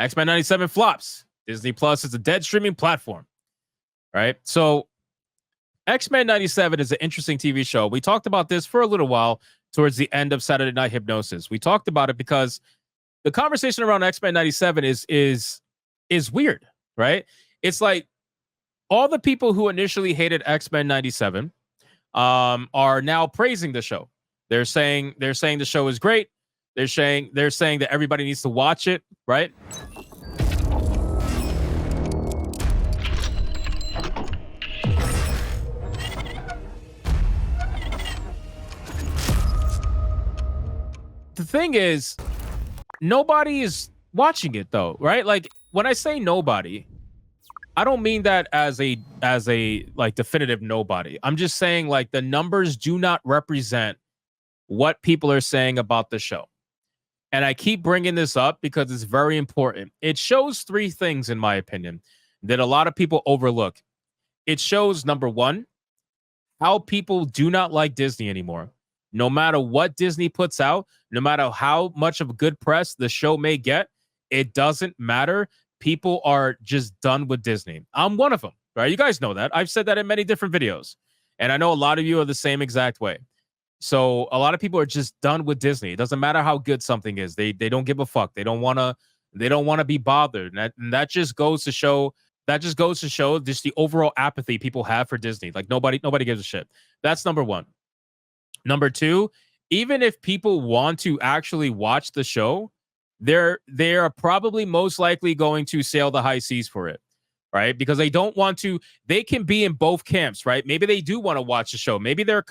X-Men 97 flops. Disney Plus is a dead streaming platform, right? So X-Men 97 is an interesting TV show. We talked about this for a little while towards the end of Saturday Night Hypnosis. We talked about it because the conversation around X-Men 97 is weird, right? It's like all the people who initially hated X-Men 97 are now praising the show. They're saying the show is great. They're saying that everybody needs to watch it, right? The thing is, nobody is watching it though, right? Like when I say nobody, I don't mean that as a like definitive nobody. I'm just saying like the numbers do not represent what people are saying about the show. And I keep bringing this up because it's very important. It shows three things, in my opinion, that a lot of people overlook. It shows, number one, how people do not like Disney anymore. No matter what Disney puts out, no matter how much of good press the show may get, it doesn't matter. People are just done with Disney. I'm one of them, right? You guys know that. I've said that in many different videos. And I know a lot of you are the same exact way. So a lot of people are just done with Disney. It doesn't matter how good something is. They don't give a fuck. They don't want to be bothered. And that just goes to show just the overall apathy people have for Disney. Like nobody gives a shit. That's number one. Number two, even if people want to actually watch the show, they are probably most likely going to sail the high seas for it, right? Because they don't want to. They can be in both camps, right? Maybe they do want to watch the show. Maybe their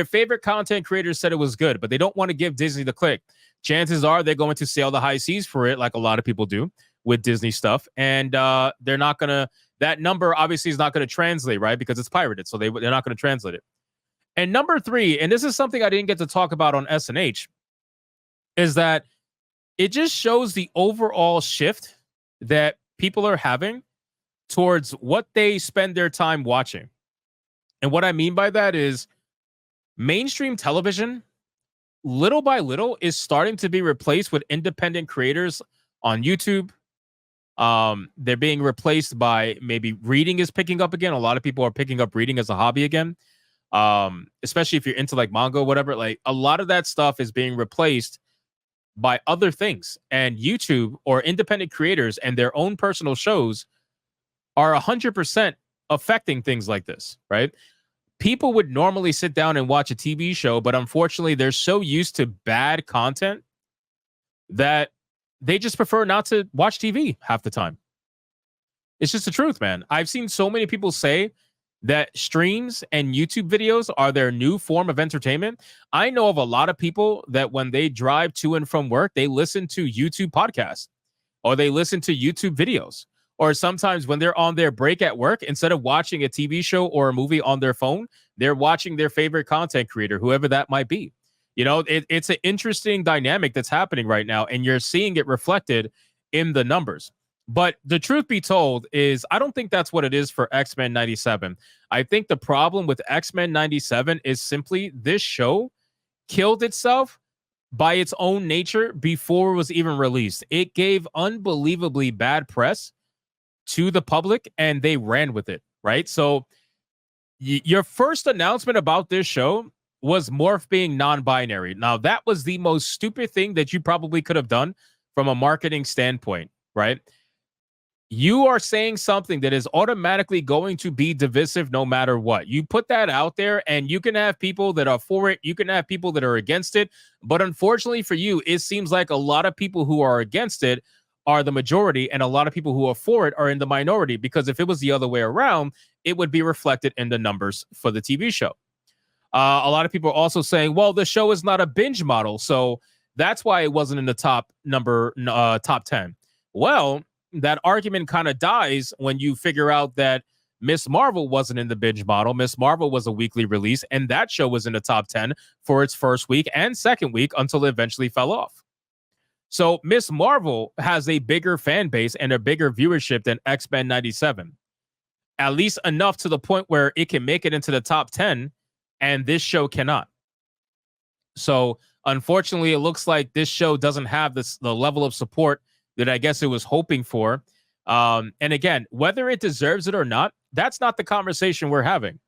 favorite content creators said it was good, but they don't want to give Disney the click. Chances are they're going to sail the high seas for it, like a lot of people do with Disney stuff, and they're not gonna. That number obviously is not going to translate, right? Because it's pirated, so they're not going to translate it. And number three, and this is something I didn't get to talk about on SNH, is that it just shows the overall shift that people are having towards what they spend their time watching. And what I mean by that is mainstream television, little by little, is starting to be replaced with independent creators on YouTube. They're being replaced by maybe reading is picking up again. A lot of people are picking up reading as a hobby again. Especially if you're into like manga, whatever, like a lot of that stuff is being replaced by other things, and YouTube or independent creators and their own personal shows are 100% affecting things like this, right? People would normally sit down and watch a TV show, but unfortunately they're so used to bad content that they just prefer not to watch TV half the time. It's just the truth, man. I've seen so many people say that streams and YouTube videos are their new form of entertainment. I know of a lot of people that when they drive to and from work, they listen to YouTube podcasts or they listen to YouTube videos. Or sometimes when they're on their break at work, instead of watching a TV show or a movie on their phone, they're watching their favorite content creator, whoever that might be. You know, it's an interesting dynamic that's happening right now, and you're seeing it reflected in the numbers. But the truth be told is I don't think that's what it is for X-Men 97. I think the problem with X-Men 97 is simply this show killed itself by its own nature before it was even released. It gave unbelievably bad press to the public, and they ran with it, right? So your first announcement about this show was Morph being non-binary. Now, that was the most stupid thing that you probably could have done from a marketing standpoint, right? You are saying something that is automatically going to be divisive no matter what. You put that out there, and you can have people that are for it. You can have people that are against it. But unfortunately for you, it seems like a lot of people who are against it are the majority, and a lot of people who are for it are in the minority, because if it was the other way around, it would be reflected in the numbers for the TV show. A lot of people are also saying, well, the show is not a binge model, so that's why it wasn't in the top 10. Well, that argument kind of dies when you figure out that Miss Marvel wasn't in the binge model. Miss Marvel was a weekly release, and that show was in the top 10 for its first week and second week until it eventually fell off. So Miss Marvel has a bigger fan base and a bigger viewership than X-Men 97. At least enough to the point where it can make it into the top 10, and this show cannot. So unfortunately, it looks like this show doesn't have the level of support that I guess it was hoping for. And again, whether it deserves it or not, that's not the conversation we're having.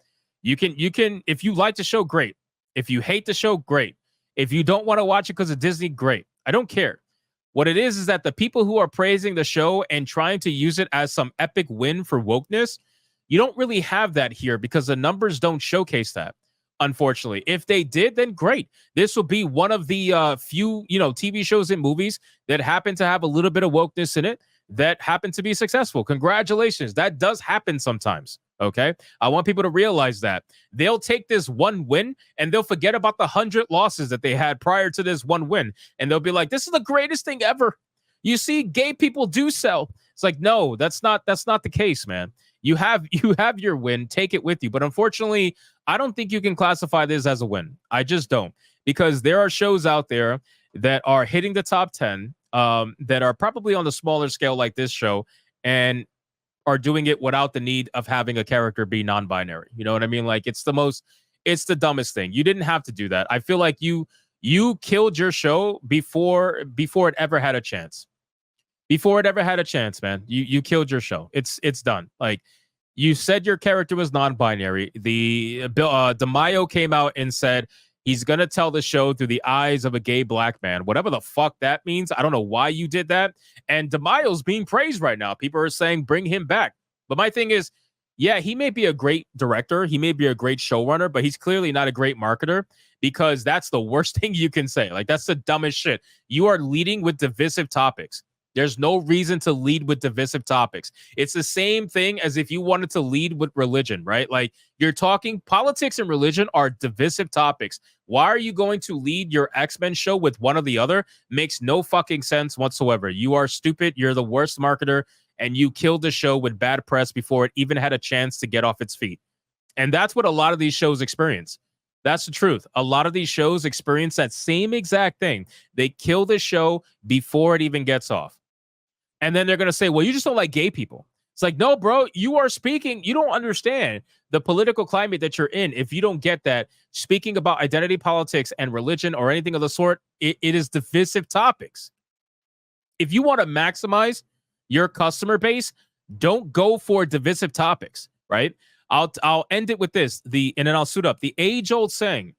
You can, if you like the show, great. If you hate the show, great. If you don't want to watch it because of Disney, great. I don't care. What it is that the people who are praising the show and trying to use it as some epic win for wokeness, you don't really have that here because the numbers don't showcase that. Unfortunately, if they did, then great. This will be one of the few, TV shows and movies that happen to have a little bit of wokeness in it that happen to be successful. Congratulations. That does happen sometimes. Okay. I want people to realize that they'll take this one win and they'll forget about the 100 losses that they had prior to this one win. And they'll be like, this is the greatest thing ever. You see, gay people do sell. It's like, no, that's not the case, man. You have your win, take it with you. But unfortunately, I don't think you can classify this as a win. I just don't, because there are shows out there that are hitting the top 10 that are probably on the smaller scale like this show and are doing it without the need of having a character be non-binary. You know what I mean? Like it's the dumbest thing. You didn't have to do that. I feel like you killed your show before it ever had a chance. Before it ever had a chance, man. You killed your show. It's done. Like you said your character was non-binary. DeMaio came out and said he's going to tell the show through the eyes of a gay black man. Whatever the fuck that means. I don't know why you did that. And DeMaio's being praised right now. People are saying bring him back. But my thing is, yeah, he may be a great director. He may be a great showrunner, but he's clearly not a great marketer because that's the worst thing you can say. Like that's the dumbest shit. You are leading with divisive topics. There's no reason to lead with divisive topics. It's the same thing as if you wanted to lead with religion, right? Like you're talking politics and religion are divisive topics. Why are you going to lead your X-Men show with one or the other? Makes no fucking sense whatsoever. You are stupid. You're the worst marketer, and you killed the show with bad press before it even had a chance to get off its feet. And that's what a lot of these shows experience. That's the truth. A lot of these shows experience that same exact thing. They kill the show before it even gets off. And then they're going to say, well, you just don't like gay people. It's like, no, bro, you are speaking. You don't understand the political climate that you're in. If you don't get that, speaking about identity politics and religion or anything of the sort, it is divisive topics. If you want to maximize your customer base, don't go for divisive topics, right? I'll end it with this. And then I'll suit up. The age-old saying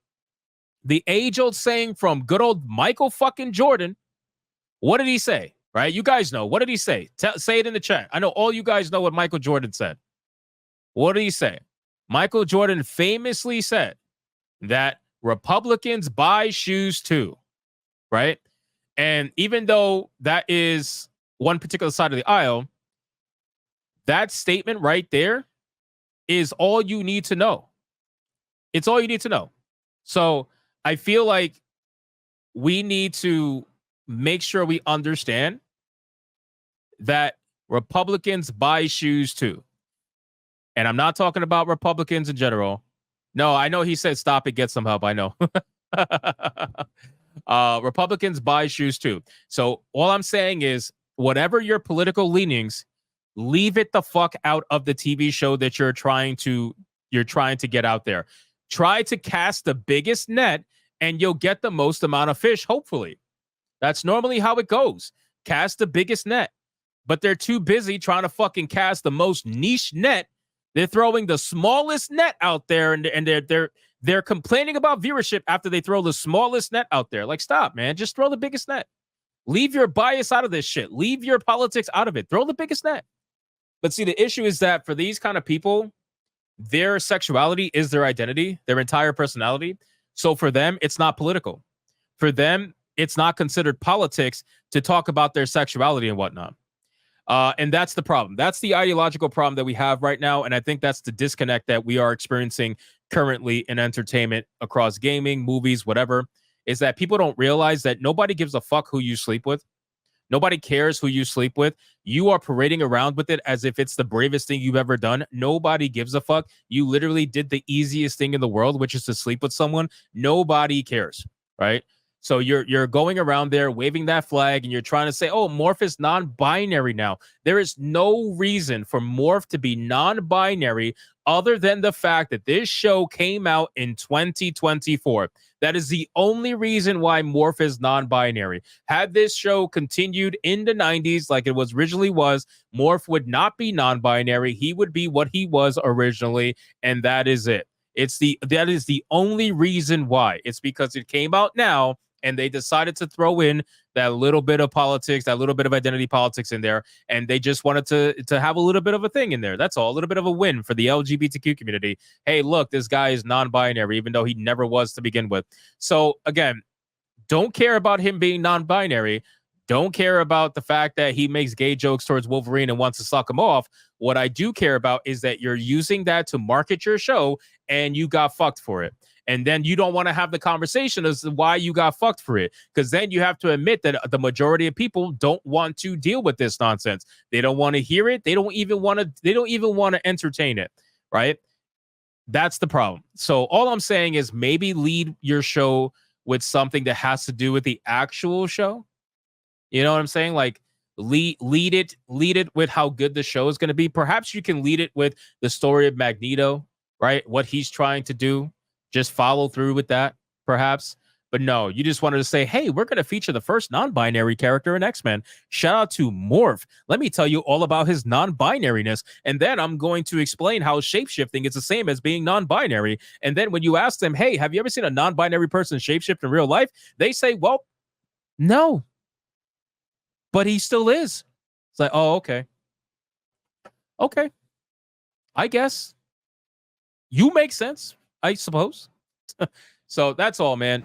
from good old Michael fucking Jordan. What did he say? Right? You guys know. What did he say? Say it in the chat. I know all you guys know what Michael Jordan said. What did he say? Michael Jordan famously said that Republicans buy shoes too. Right? And even though that is one particular side of the aisle, that statement right there is all you need to know. It's all you need to know. So I feel like we need to make sure we understand that Republicans buy shoes too. And I'm not talking about Republicans in general. No, I know he said stop it, get some help. I know. Republicans buy shoes too. So all I'm saying is whatever your political leanings, leave it the fuck out of the TV show that you're trying to get out there. Try to cast the biggest net and you'll get the most amount of fish, hopefully. That's normally how it goes. Cast the biggest net. But they're too busy trying to fucking cast the most niche net. They're throwing the smallest net out there, and they're complaining about viewership after they throw the smallest net out there. Like, stop, man. Just throw the biggest net. Leave your bias out of this shit. Leave your politics out of it. Throw the biggest net. But see, the issue is that for these kind of people, their sexuality is their identity, their entire personality. So for them, it's not political. For them, it's not considered politics to talk about their sexuality and whatnot. And that's the problem. That's the ideological problem that we have right now. And I think that's the disconnect that we are experiencing currently in entertainment across gaming, movies, whatever, is that people don't realize that nobody gives a fuck who you sleep with. Nobody cares who you sleep with. You are parading around with it as if it's the bravest thing you've ever done. Nobody gives a fuck. You literally did the easiest thing in the world, which is to sleep with someone. Nobody cares, right? So you're going around there waving that flag and you're trying to say, oh, Morph is non-binary now. There is no reason for Morph to be non-binary other than the fact that this show came out in 2024. That is the only reason why Morph is non-binary. Had this show continued in the 90s like it was originally was, Morph would not be non-binary. He would be what he was originally, and that is it. That is the only reason why. It's because it came out now and they decided to throw in that little bit of politics, that little bit of identity politics in there, and they just wanted to have a little bit of a thing in there. That's all, a little bit of a win for the LGBTQ community. Hey, look, this guy is non-binary, even though he never was to begin with. So again, don't care about him being non-binary. Don't care about the fact that he makes gay jokes towards Wolverine and wants to suck him off. What I do care about is that you're using that to market your show and you got fucked for it. And then you don't want to have the conversation as to why you got fucked for it. Because then you have to admit that the majority of people don't want to deal with this nonsense. They don't want to hear it. They don't even want to entertain it. Right? That's the problem. So all I'm saying is maybe lead your show with something that has to do with the actual show. You know what I'm saying? Like lead it with how good the show is going to be. Perhaps you can lead it with the story of Magneto, right? What he's trying to do. Just follow through with that, perhaps. But no, you just wanted to say, hey, we're going to feature the first non-binary character in X-Men. Shout out to Morph. Let me tell you all about his non-binariness. And then I'm going to explain how shapeshifting is the same as being non-binary. And then when you ask them, hey, have you ever seen a non-binary person shapeshift in real life? They say, well, no. But he still is. It's like, oh, okay. Okay. I guess. You make sense, I suppose. So that's all, man.